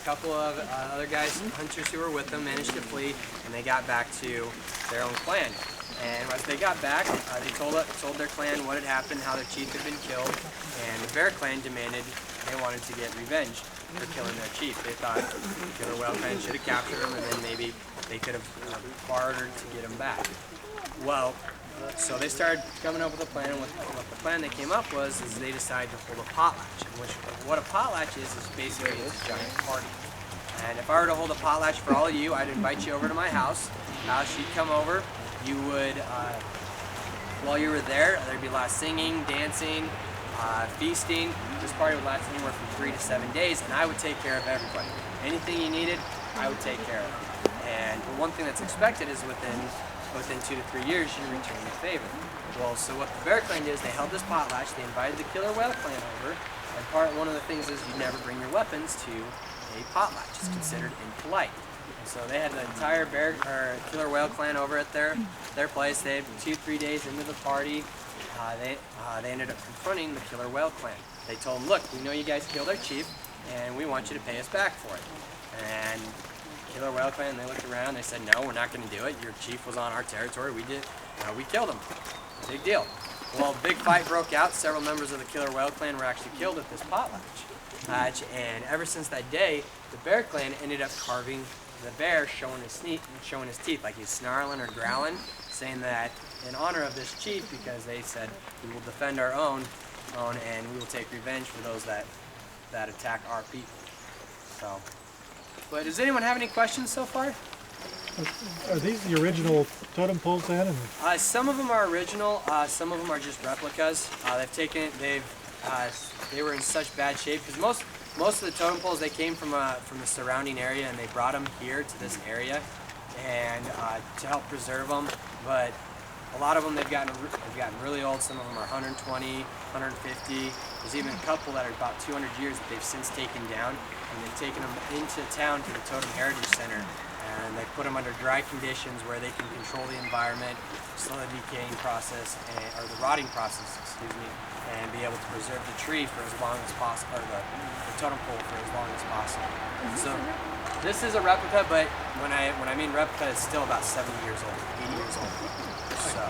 couple of other guys, hunters who were with them, managed to flee, and they got back to their own clan. And as they got back, they told their clan what had happened, how their chief had been killed, and the bear clan demanded they wanted to get revenge for killing their chief. They thought the killer whale clan should have captured him, and then maybe they could have bartered to get him back. Well, so they started coming up with a plan, and what the plan they came up was is they decided to hold a potlatch. What a potlatch is basically a giant party. And if I were to hold a potlatch for all of you, I'd invite you over to my house. You'd come over. You would, while you were there, there'd be a lot of singing, dancing, feasting. This party would last anywhere from 3 to 7 days, and I would take care of everybody. Anything you needed, I would take care of. And one thing that's expected is within 2 to 3 years, you return the favor. Well, so what the bear clan did is they held this potlatch, they invited the killer whale clan over, and one of the things is you never bring your weapons to a potlatch. It's considered impolite. So they had the entire killer whale clan over at their place. They 2-3 days into the party, they ended up confronting the killer whale clan. They told them, look, we know you guys killed our chief, and we want you to pay us back for it. And killer whale clan, they looked around, they said, no, we're not going to do it. Your chief was on our territory. We killed him. Big deal. Well, a big fight broke out. Several members of the killer whale clan were actually killed at this potlatch. And ever since that day, the bear clan ended up carving the bear, showing his teeth, like he's snarling or growling, saying that in honor of this chief, because they said we will defend our own, and we will take revenge for those that attack our people. So, but does anyone have any questions so far? Are these the original totem poles then? Some of them are original. Some of them are just replicas. They were in such bad shape because most of the totem poles, they came from the surrounding area, and they brought them here to this area and to help preserve them. But a lot of them they've gotten really old. Some of them are 120, 150. There's even a couple that are about 200 years that they've since taken down, and they've taken them into town to the Totem Heritage Center, and they put them under dry conditions where they can control the environment, slow the decaying process, or the rotting process, and be able to preserve the tree for as long as possible, or the totem pole for as long as possible. So this is a replica, but when I mean replica, it's still about 70 years old, 80 years old. So.